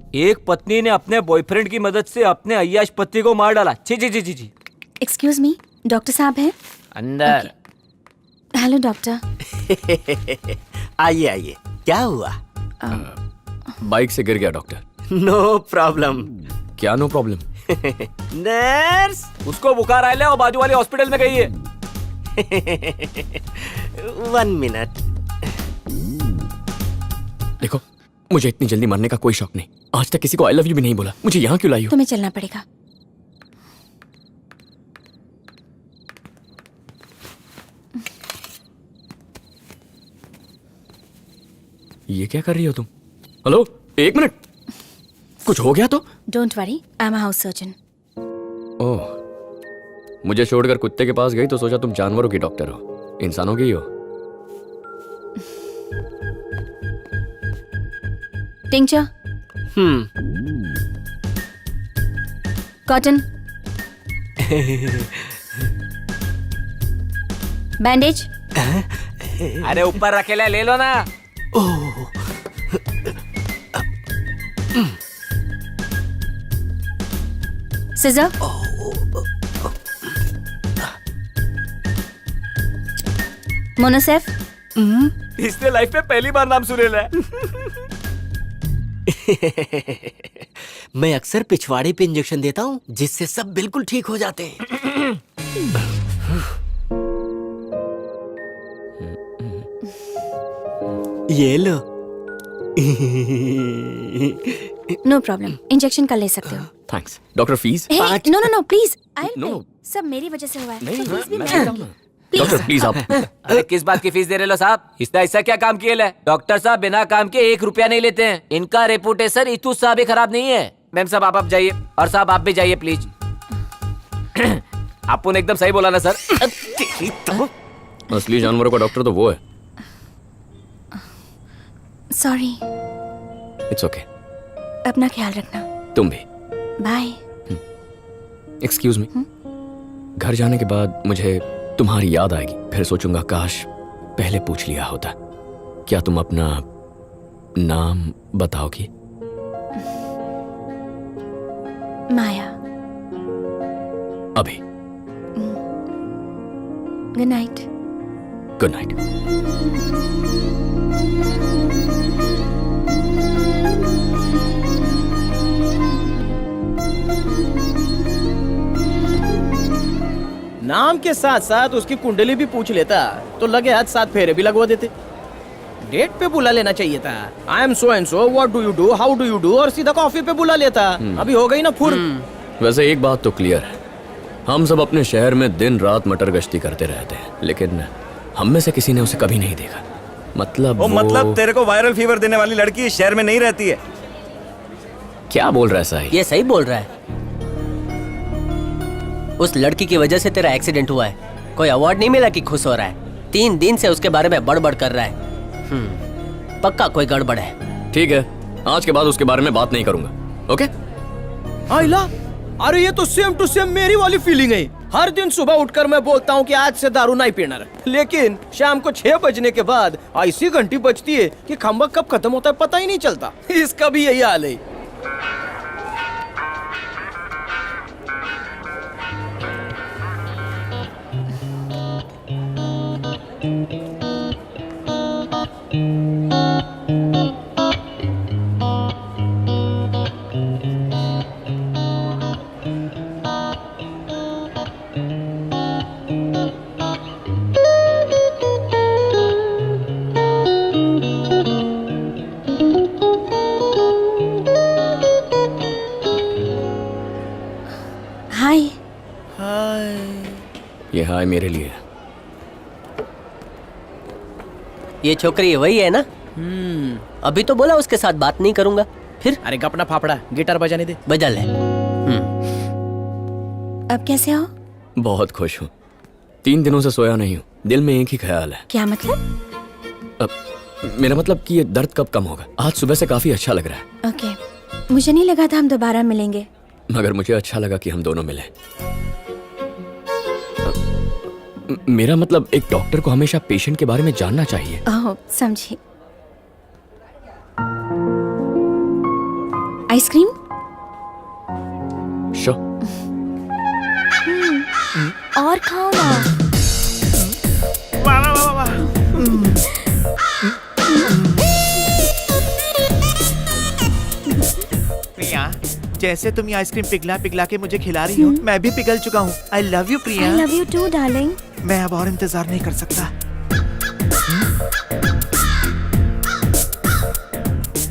एक पत्नी ने अपने बॉयफ्रेंड की मदद से अपने अय्याश पति को मार डाला। जी जी जी जी जी। एक्सक्यूज मी, डॉक्टर साहब हैं? अंदर। Hello doctor. आइए आइए, क्या हुआ? बाइक से गिर गया डॉक्टर। No problem. क्या नो प्रॉब्लम? नर्स, उसको बुखार आया है और बाजू वाले हॉस्पिटल में गई है। 1 मिनट। देखो, मुझे इतनी जल्दी मरने का कोई शौक नहीं। आज तक किसी को आई लव यू भी नहीं बोला। मुझे यहाँ क्यों लाई हो? तुम्हें चलना पड़ेगा। ये क्या कर रही हो तुम? Hello, 1 minute. कुछ हो गया तो? Don't worry, I am a house surgeon. Oh, मुझे छोड़कर कुत्ते के पास गई तो सोचा तुम जानवरों की डॉक्टर हो, इंसानों की हो। Tincture, cotton, bandage. अरे ऊपर रखेला, ले लो ना। Scissor, Monocef. इसने लाइफ में पहली बार नाम सुनेला है। मैं अक्सर पिछवाड़े पे इंजेक्शन देता हूँ जिससे सब बिल्कुल ठीक हो जाते हैं। ये लो। नो प्रॉब्लम, इंजेक्शन कर ले सकते हो। Thanks. Doctor fees? No no no please, I No, no. सब मेरी वजह से हुआ है। नहीं, तो please भी मैं मैं- बताऊं ना। डॉक्टर प्लीज आप। अरे किस बात की फीस दे रहे लो साहब? इसने ऐसा क्या काम किया है? डॉक्टर साहब बिना काम के 1 रुपया नहीं लेते हैं। इनका रेपुटेशन इतू सा भी खराब नहीं है। मैम साहब आप जाइए, और साहब आप भी जाइए प्लीज। आपने एकदम सही बोला ना सर। असली जानवरों का डॉक्टर तो वो है। Sorry, it's okay. अपना ख्याल रखना। तुम भी। बाय। Excuse me. घर जाने के बाद मुझे तुम्हारी याद आएगी। फिर सोचूंगा काश पहले पूछ लिया होता। क्या तुम अपना नाम बताओगी? माया। अभी। Good night. Good night. नाम के साथ साथ उसकी कुंडली भी पूछ लेता तो लगे हाथ 7 फेरे भी लगवा देते। डेट पे बुला लेना चाहिए था। I am so and so, what do you do, how do you do, और सीधा कॉफी पे बुला लेता। अभी हो गई ना फुर। वैसे एक बात तो क्लियर है, हम सब अपने शहर में दिन रात मटर गश्ती करते रहते हैं, लेकिन हम में से किसी ने उसे कभी नहीं देखा। मतलब मतलब तेरे को वायरल फीवर देने वाली लड़की शहर में नहीं रहती है। क्या बोल रहा है साहिल? ये सही बोल रहा है। उस लड़की की वजह से तेरा एक्सीडेंट हुआ है। कोई अवार्ड नहीं मिला कि खुश हो रहा है। 3 दिन से उसके बारे में बड़बड़ कर रहा है। पक्का कोई गड़बड़ है। ठीक है, आज के बाद उसके बारे में बात नहीं करूंगा। ओके? आइला, अरे ये तो सेम टू सेम मेरी वाली फीलिंग है। हर दिन सुबह उठकर मैं बोलता हूँ कि आज से दारू नहीं पीना, लेकिन शाम को 6 बजने के बाद ऐसी घंटी बजती है कि खंबा कब खत्म होता है पता ही नहीं चलता। इसका भी यही हाल है। हाय। ये हाय मेरे लिए। ये छोकरी वही है ना? अभी तो बोला उसके साथ बात नहीं करूंगा, फिर अरे अपना फाफड़ा गिटार बजाने दे। बजा ले। अब कैसे हो? बहुत खुश हूँ। 3 दिनों से सोया नहीं हूँ। दिल में एक ही ख्याल है। क्या मतलब? मेरा मतलब कि ये दर्द कब कम होगा। आज सुबह से काफी अच्छा लग रहा है। ओके, मुझे नहीं लगा था हम दोबारा मिलेंगे। मगर मुझे अच्छा लगा कि हम दोनों मिले। मेरा मतलब एक डॉक्टर को हमेशा पेशेंट के बारे में जानना चाहिए। ओह, समझी। आइसक्रीम? शो और खाओ ना। वाह वाह वाह वाह। प्रिया, जैसे तुम ये आइसक्रीम पिघला पिघला के मुझे खिला रही हो, मैं भी पिघल चुका हूँ। I love you Priya. I love you too darling. मैं अब और इंतजार नहीं कर सकता।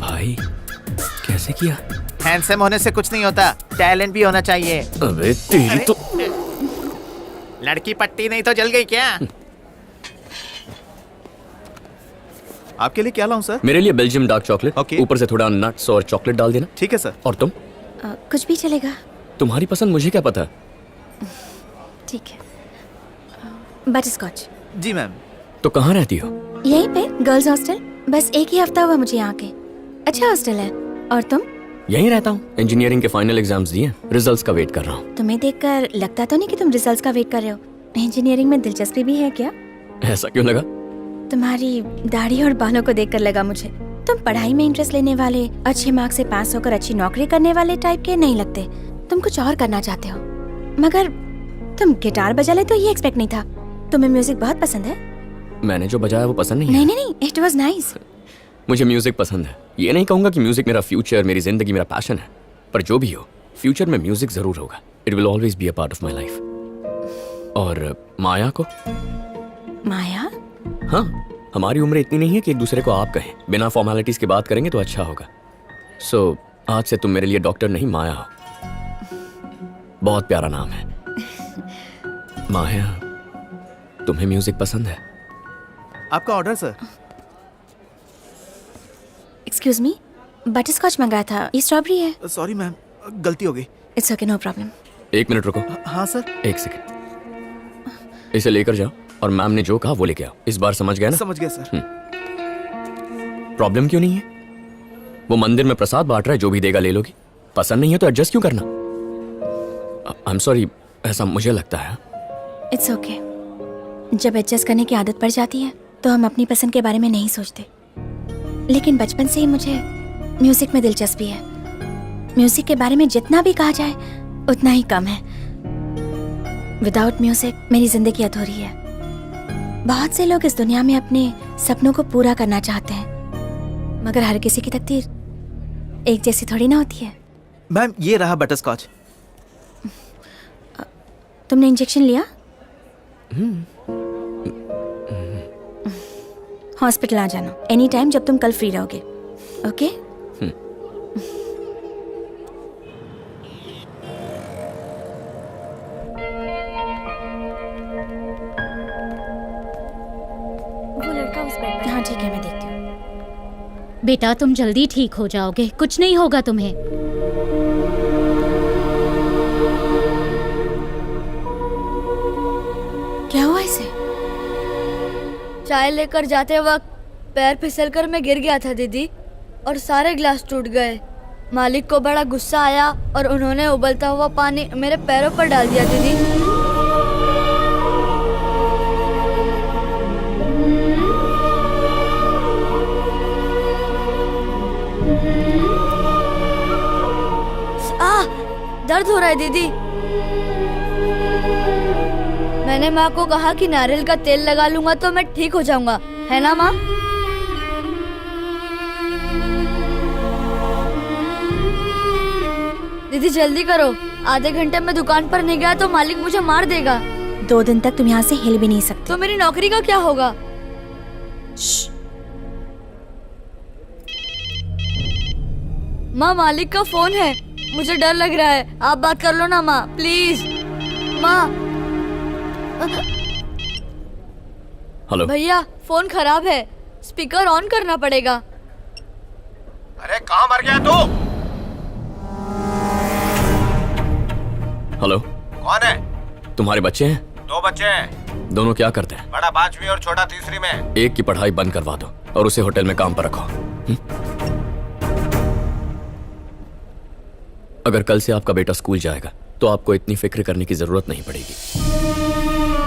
भाई कैसे किया? हैंडसम होने से कुछ नहीं होता, टैलेंट भी होना चाहिए। अबे तेरी तो लड़की पट्टी नहीं तो जल गई क्या? आपके लिए क्या लाऊं सर? मेरे लिए बेल्जियम डार्क चॉकलेट, ओके। ऊपर से थोड़ा नट्स और चॉकलेट डाल देना। ठीक है सर। और तुम? कुछ भी चलेगा। तुम्हारी पसंद मुझे क्या पता? ठीक है। Butter scotch. जी मैम। तो कहाँ रहती हो? यहीं पे गर्ल्स हॉस्टल। बस एक ही हफ्ता हुआ मुझे यहाँ के। अच्छा हॉस्टल है। और तुम? यहीं रहता हूँ। इंजीनियरिंग के फाइनल एग्जाम्स दिए, रिजल्ट्स का वेट कर रहा हूँ। तुम्हें देखकर लगता तो नहीं कि तुम रिजल्ट्स का वेट कर रहे हो। इंजीनियरिंग में दिलचस्पी भी है क्या? ऐसा क्यों लगा? तुम्हारी दाढ़ी और बालों को देखकर लगा मुझे। तुम पढ़ाई में इंटरेस्ट लेने वाले, अच्छे मार्क्स से पास होकर अच्छी नौकरी करने वाले टाइप के नहीं लगते। तुम कुछ और करना चाहते हो। मगर तुम गिटार बजा ले तो ये एक्सपेक्ट नहीं था। तुम्हें म्यूजिक बहुत पसंद है? मैंने जो बजाया वो पसंद नहीं है। नहीं, इट वाज नाइस। मुझे म्यूजिक पसंद है। ये नहीं कहूंगा कि म्यूजिक मेरा फ्यूचर, मेरी जिंदगी, मेरा पैशन है, पर जो भी हो, फ्यूचर में म्यूजिक जरूर होगा। It will always be a part of my life. और माया को? माया? हाँ, हमारी उम्र इतनी नहीं है कि एक दूसरे को आप कहें। बिना फॉर्मेलिटीज की बात करेंगे तो अच्छा होगा। सो आज से तुम मेरे लिए डॉक्टर नहीं, माया हो। बहुत प्यारा नाम है। माया, तुम्हें म्यूजिक पसंद है? आपका order sir. Excuse me, butterscotch मंगाया था, ये स्ट्रॉबेरी है। सॉरी मैम, गलती हो गई। It's okay, no problem. 1 minute रुको। हाँ सर। 1 सेकंड। इसे लेकर जाओ और मैम ने जो कहा वो लेके आओ। इस बार समझ गए ना? समझ गया सर। प्रॉब्लम क्यों नहीं है? वो मंदिर में प्रसाद बांट रहा है, जो भी देगा ले लोगी। पसंद नहीं है तो एडजस्ट क्यों करना? आई एम सॉरी, ऐसा मुझे लगता है। It's okay. जब एडजस्ट करने की आदत पड़ जाती है तो हम अपनी पसंद के बारे में नहीं सोचते। लेकिन बचपन से ही मुझे म्यूजिक में दिलचस्पी है। म्यूजिक के बारे में जितना भी कहा जाए उतना ही कम है। विदाउट म्यूजिक मेरी जिंदगी अधूरी है। बहुत से लोग इस दुनिया में अपने सपनों को पूरा करना चाहते हैं, मगर हर किसी की तकदीर एक जैसी थोड़ी ना होती है। मैम ये रहा बटर स्कॉच। तुमने इंजेक्शन लिया? हॉस्पिटल आ जाना एनी टाइम जब तुम कल फ्री रहोगे। ओके? वो लड़का उस बेड पे। हाँ ठीक है, मैं देखती हूँ। बेटा तुम जल्दी ठीक हो जाओगे, कुछ नहीं होगा तुम्हें। क्या हुआ इसे? चाय लेकर जाते वक्त पैर फिसलकर मैं गिर गया था दीदी, और सारे ग्लास टूट गए। मालिक को बड़ा गुस्सा आया और उन्होंने उबलता हुआ पानी मेरे पैरों पर डाल दिया दीदी। दर्द हो रहा है दीदी। मैंने माँ को कहा कि नारियल का तेल लगा लूंगा तो मैं ठीक हो जाऊंगा, है ना माँ? दीदी जल्दी करो, आधे घंटे में दुकान पर नहीं गया तो मालिक मुझे मार देगा। 2 दिन तक तुम यहाँ से हिल भी नहीं सकते। तो मेरी नौकरी का क्या होगा? माँ मालिक का फोन है, मुझे डर लग रहा है। आप बात कर लो ना माँ, प्लीज। माँ। हेलो भैया फोन खराब है, स्पीकर ऑन करना पड़ेगा। अरे कहाँ मर गया तू? हेलो, कौन है? तुम्हारे बच्चे हैं? 2 बच्चे हैं। दोनों क्या करते हैं? बड़ा 5वीं और छोटा 3री में। एक की पढ़ाई बंद करवा दो और उसे होटल में काम पर रखो। अगर कल से आपका बेटा स्कूल जाएगा तो आपको इतनी फिक्र करने की जरूरत नहीं पड़ेगी।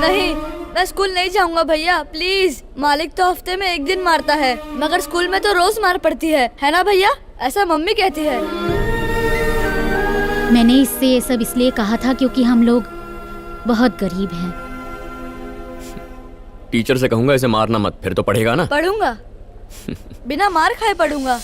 नहीं, मैं स्कूल नहीं जाऊंगा भैया, प्लीज। मालिक तो हफ्ते में 1 दिन मारता है, मगर स्कूल में तो रोज मार पड़ती है ना भैया? ऐसा मम्मी कहती है। मैंने इससे ये सब इसलिए कहा था क्योंकि हम लोग बहुत गरीब हैं। टीचर से कहूंगा इसे मारना मत, फिर तो पढ़ेगा ना। पढ़ूंगा, बिना मार खाए पढ़ूंगा।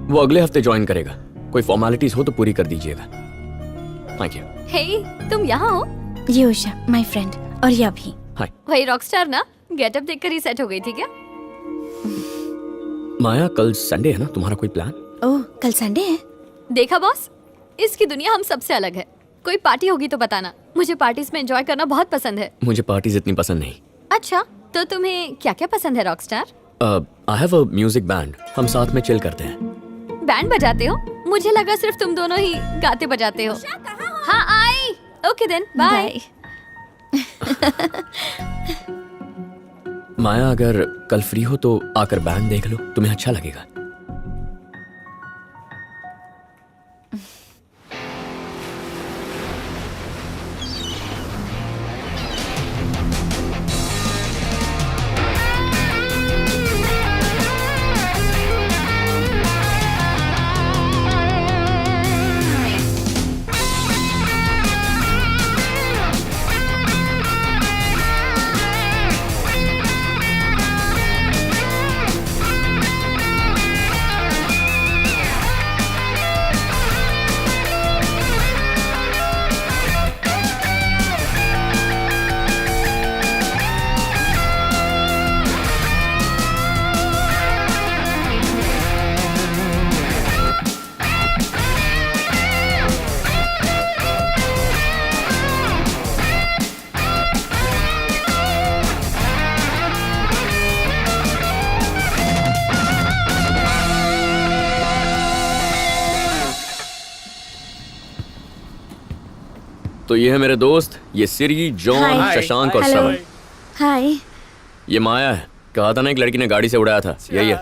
वो अगले हफ्ते ज्वाइन करेगा। कोई फॉर्मेलिटीज हो तो पूरी कर दीजिएगा। Thank you. हे, तुम यहाँ हो? ये उषा माय फ्रेंड, और ये अभी। हाय वही रॉकस्टार ना? गेटअप देखकर ही सेट हो गई थी क्या? माया, कल संडे है ना, तुम्हारा कोई प्लान? ओह, कल संडे है। देखा बॉस, इसकी दुनिया हम सबसे अलग है। कोई पार्टी होगी तो बताना, मुझे पार्टीज में एंजॉय करना बहुत पसंद है। मुझे पार्टीज इतनी पसंद नहीं। अच्छा, तो तुम्हें क्या क्या पसंद है Rockstar? I have a music band, हम साथ में चिल करते हैं। बैंड बजाते हो? मुझे लगा सिर्फ तुम दोनों ही गाते बजाते हो। हाँ आई। Okay then, bye. माया, अगर कल फ्री हो तो आकर बैंड देख लो, तुम्हें अच्छा लगेगा। तो ये है मेरे दोस्त, ये सिरी, जॉन, Hi. शशांक और Hello. श्रवण। हाय। ये माया है, कहा था ना एक लड़की ने गाड़ी से उड़ाया था, यही है।